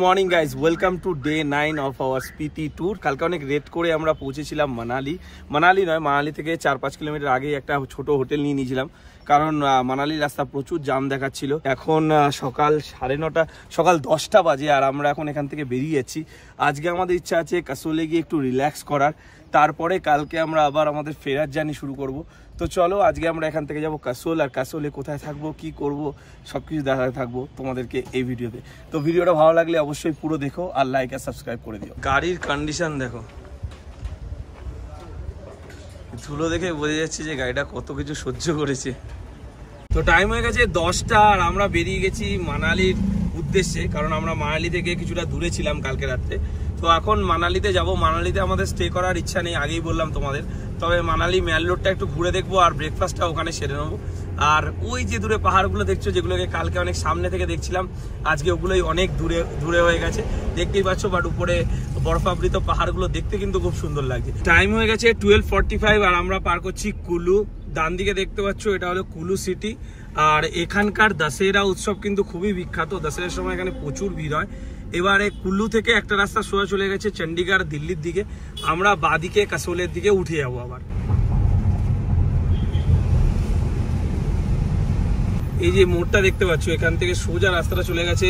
Morning guys, welcome to day 9 of our Spiti tour. কালকে অনেক rate করে আমরা পৌঁছেছিলাম মানালি থেকে 4-5 কিলোমিটার আগে একটা ছোট হোটেল নিয়ে নিয়েছিলাম, কারণ মানালির রাস্তা প্রচুর জাম দেখাচ্ছিল। এখন সকাল 9:30, সকাল 10টা বাজে, আর আমরা এখন এখান থেকে বেরিয়ে যাচ্ছি। আজকে আমাদের ইচ্ছা আছে কাসোলে গিয়ে একটু রিল্যাক্স করার, তারপরে কালকে আমরা আবার আমাদের ফেরার জার্নি শুরু করব। তো চলো, আজকে আমরা এখান থেকে যাব কাসোল, আর কাসোলে কোথায় থাকবো, কি করব, সবকিছু দেখাতে থাকবো তোমাদেরকে এই ভিডিওতে। তো ভিডিওটা ভালো লাগলে অবশ্যই পুরো দেখো আর লাইক আর সাবস্ক্রাইব করে দিও। গাড়ির কন্ডিশন দেখো, ধুলো দেখে বোঝা যাচ্ছে যে গাড়িটা কত কিছু সহ্য করেছে। তো টাইম হয়ে গেছে 10টা, আর আমরা বেরিয়ে গেছি মানালির উদ্দেশ্যে, কারণ আমরা মানালি থেকে কিছুটা দূরে ছিলাম কালকে রাত্রে। তো এখন মানালিতে যাব। মানালিতে আমাদের স্টে করার ইচ্ছা নেই, আগেই বললাম তোমাদের। তবে মানালি ম্যাল রোডটা একটু ঘুরে দেখবো, আর ব্রেকফাস্টটা ওখানে সেরে নেবো। আর ওই যে দূরে পাহাড়গুলো দেখছো, যেগুলোকে কালকে অনেক সামনে থেকে দেখছিলাম, আজকে ওগুলোই অনেক দূরে হয়ে গেছে, দেখতেই পাচ্ছ। বাট উপরে বরফাবৃত পাহাড়গুলো দেখতে কিন্তু খুব সুন্দর লাগছে। টাইম হয়ে গেছে 12:45, আর আমরা পার করছি কুলু। ডান দিকে দেখতে পাচ্ছ, এটা হলো কুলু সিটি। আর এখানকার দশেরা উৎসব কিন্তু খুবই বিখ্যাত, দশেরার সময় এখানে প্রচুর ভিড় হয়। এবারে কুল্লু থেকে একটা রাস্তা সোজা চলে গেছে চণ্ডীগড় দিল্লির দিকে, আমরা বাদিকে কাসোলের দিকে উঠে যাবো আবার। এই যে মোড়টা দেখতে পাচ্ছ, এখান থেকে সোজা রাস্তাটা চলে গেছে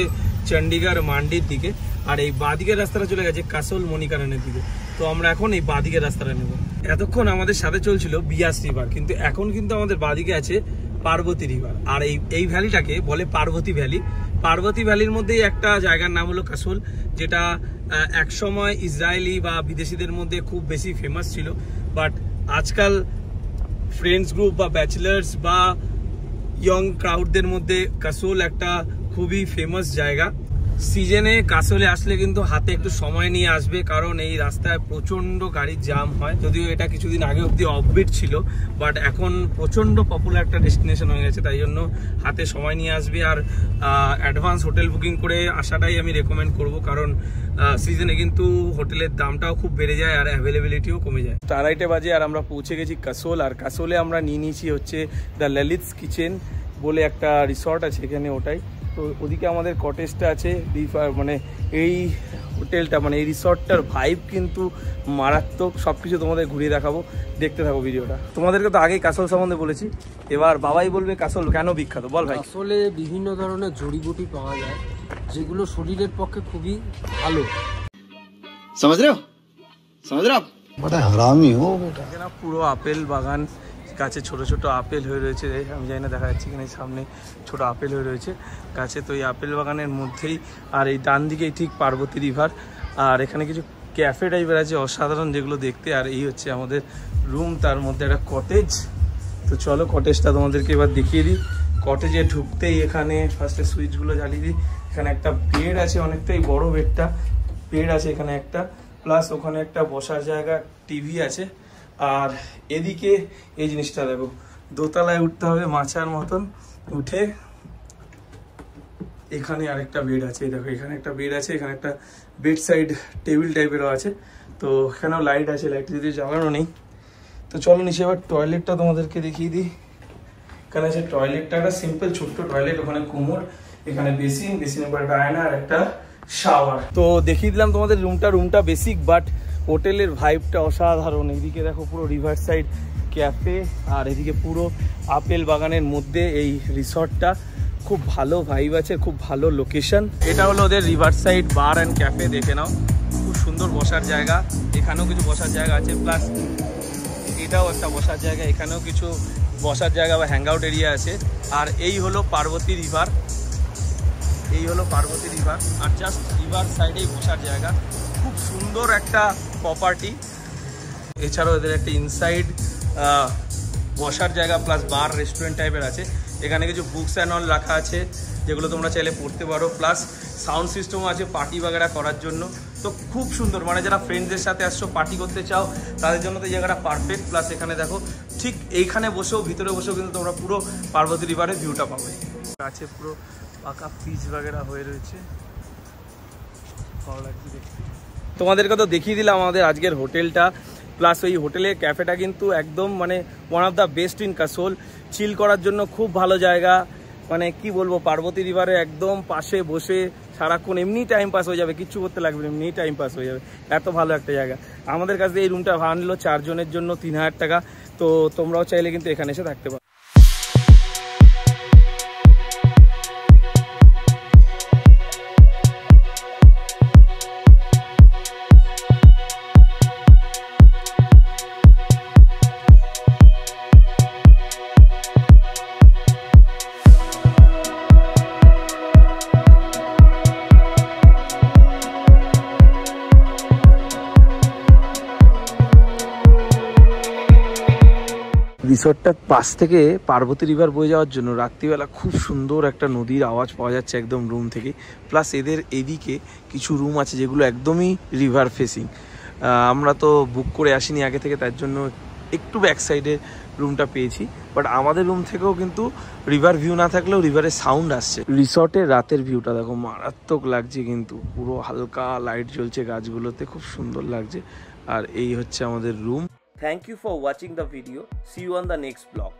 চণ্ডীগড় মান্ডির দিকে, আর এই বাদিকের রাস্তাটা চলে গেছে কাসোল মণিকারণের দিকে। তো আমরা এখন এই বাদিকের রাস্তাটা নেব। এতক্ষণ আমাদের সাথে চলছিল বিয়াস রিভার, কিন্তু এখন কিন্তু আমাদের বাদিকে আছে পার্বতী রিভার। আর এই ভ্যালিটাকে বলে পার্বতী ভ্যালি। পার্বতী ভ্যালির মধ্যেই একটা জায়গার নাম হলো কাসোল, যেটা একসময় ইসরায়েলি বা বিদেশিদের মধ্যে খুব বেশি ফেমাস ছিল। বাট আজকাল ফ্রেন্ডস গ্রুপ বা ব্যাচেলার্স বা ইয়ং ক্রাউডদের মধ্যে কাসোল একটা খুবই ফেমাস জায়গা। সিজনে কাসোলে আসলে কিন্তু হাতে একটু সময় নিয়ে আসবে, কারণ এই রাস্তায় প্রচন্ড গাড়ির জাম হয়। যদিও এটা কিছুদিন আগে অবধি অফবিট ছিল, বাট এখন প্রচন্ড পপুলার একটা ডেস্টিনেশন হয়ে গেছে, তাই জন্য হাতে সময় নিয়ে আসবে। আর অ্যাডভান্স হোটেল বুকিং করে আসাটাই আমি রেকমেন্ড করব, কারণ সিজনে কিন্তু হোটেলের দামটাও খুব বেড়ে যায় আর অ্যাভেলেবিলিটিও কমে যায়। 2:30 বাজে, আর আমরা পৌঁছে গেছি কাসোল। আর কাসোলে আমরা নিয়ে নিয়েছি হচ্ছে দ্য ললিতস কিচেন বলে একটা রিসর্ট আছে এখানে, ওটাই। তো ওদিকে আমাদের কটেজটা আছে, মানে এই হোটেলটা, মানে এই রিসর্টটার ভাইব কিন্তু মারাত্মক। সবকিছু তোমাদের ঘুরিয়ে দেখাবো, দেখতে থাকো ভিডিওটা। তোমাদেরকে তো আগেই কাসোল সম্বন্ধে বলেছি, এবার বাবাই বলবে কাসোল কেন বিখ্যাত। বল ভাই। কাসোলে বিভিন্ন ধরনের জড়িবুটি পাওয়া যায়, যেগুলো শরীরের পক্ষে খুবই ভালো। समझ रहे हो बड़ा हरामी हो बेटा। এখানে পুরো আপেল বাগান, গাছে ছোট ছোট আপেল হয়ে রয়েছে। আমি জানি না দেখা যাচ্ছে কিনা, সামনে ছোট আপেল হয়ে রয়েছে গাছে। তো এই আপেল বাগানের মধ্যেই, আর এই ডান দিকেই ঠিক পার্বতী রিভার। আর এখানে কিছু ক্যাফে টাইপের আছে অসাধারণ, যেগুলো দেখতে। আর এই হচ্ছে আমাদের রুম, তার মধ্যে একটা কটেজ। তো চলো কটেজটা তোমাদেরকে এবার দেখিয়ে দিই। কটেজে ঢুকতেই এখানে ফার্স্টে সুইচগুলো জ্বালিয়ে দিই। এখানে একটা বেড আছে, অনেকটাই বড় বেড আছে এখানে একটা, প্লাস ওখানে একটা বসার জায়গা, টিভি আছে। আর এদিকে এই জিনিসটা দেখো, দোতলায় উঠতে হবে মাচার মতন, উঠে এখানে আরেকটা বেড আছে। দেখো এখানে একটা বেড আছে, এখানে একটা বেড সাইড টেবিল টাইপেরও আছে। তো এখানেও লাইট আছে, লাইট যদি জ্বালানো নেই। তো চলো নিচে এবার টয়লেটটা তোমাদেরকে দেখিয়ে দিই। এখানে আছে টয়লেটটা, একটা সিম্পল ছোট্ট টয়লেট, ওখানে কোমর, এখানে বেসিনের পর একটা আয়না আর একটা শাওয়ার। তো দেখিয়ে দিলাম তোমাদের রুমটা বেসিক, বাট হোটেলের ভাইবটা অসাধারণ। এদিকে দেখো পুরো রিভার সাইড ক্যাফে, আর এদিকে পুরো আপেল বাগানের মধ্যে এই রিসর্টটা। খুব ভালো ভাইব আছে, খুব ভালো লোকেশন। এটা হলো ওদের river side bar and cafe, দেখে নাও খুব সুন্দর বসার জায়গা। এখানেও কিছু বসার জায়গা আছে, প্লাস এটাও একটা বসার জায়গা, এখানেও কিছু বসার জায়গা বা হ্যাং আউট এরিয়া আছে। আর এই হলো পার্বতী রিভার, আর জাস্ট রিভার সাইডেই বসার জায়গা। খুব সুন্দর একটা প্রপার্টি। এছাড়াও এদের একটা ইনসাইড বসার জায়গা প্লাস বার রেস্টুরেন্ট টাইপের আছে। এখানে কিছু বুকস অ্যান্ড অল রাখা আছে, যেগুলো তোমরা চাইলে পড়তে পারো। প্লাস সাউন্ড সিস্টেমও আছে পার্টি বাগেরা করার জন্য। তো খুব সুন্দর, মানে যারা ফ্রেন্ডসদের সাথে আসছো, পার্টি করতে চাও, তাদের জন্য তো এই জায়গাটা পারফেক্ট। প্লাস এখানে দেখো ঠিক এইখানে বসেও, ভিতরে বসেও কিন্তু তোমরা পুরো পার্বতী রিভারের ভিউটা পাবে। কাছে পুরো পাকা পিচ বাগেরা হয়ে রয়েছে, ভালো লাগছে দেখতে। তোমাদেরকে তো দেখিয়ে দিলাম আমাদের আজকের হোটেলটা, প্লাস ওই হোটেলের ক্যাফেটা কিন্তু একদম মানে one of the best in Kasol. Chill করার জন্য খুব ভালো জায়গা, মানে কি বলবো, পার্বতী রিভারে একদম পাশে বসে সারাক্ষণ এমনি টাইম পাস হয়ে যাবে, কিচ্ছু করতে লাগবে না, এমনি টাইম পাস হয়ে যাবে। এত ভালো একটা জায়গা। আমাদের কাছে এই রুমটা ভাড়া নিল 4 জনের জন্য 3000 টাকা। তো তোমরাও চাইলে কিন্তু এখানে এসে থাকতে পারো। রিসর্টটার পাশ থেকে পার্বতী রিভার বয়ে যাওয়ার জন্য রাত্রিবেলা খুব সুন্দর একটা নদীর আওয়াজ পাওয়া যাচ্ছে একদম রুম থেকে। প্লাস এদের এদিকে কিছু রুম আছে যেগুলো একদমই রিভার ফেসিং। আমরা তো বুক করে আসিনি আগে থেকে, তার জন্য একটু ব্যাক সাইডে রুমটা পেয়েছি। বাট আমাদের রুম থেকেও কিন্তু রিভার ভিউ না থাকলেও রিভারের সাউন্ড আসছে। রিসর্টের রাতের ভিউটা দেখো মারাত্মক লাগছে, কিন্তু পুরো হালকা লাইট জ্বলছে গাছগুলোতে, খুব সুন্দর লাগছে। আর এই হচ্ছে আমাদের room. Thank you for watching the video. See you on the next vlog.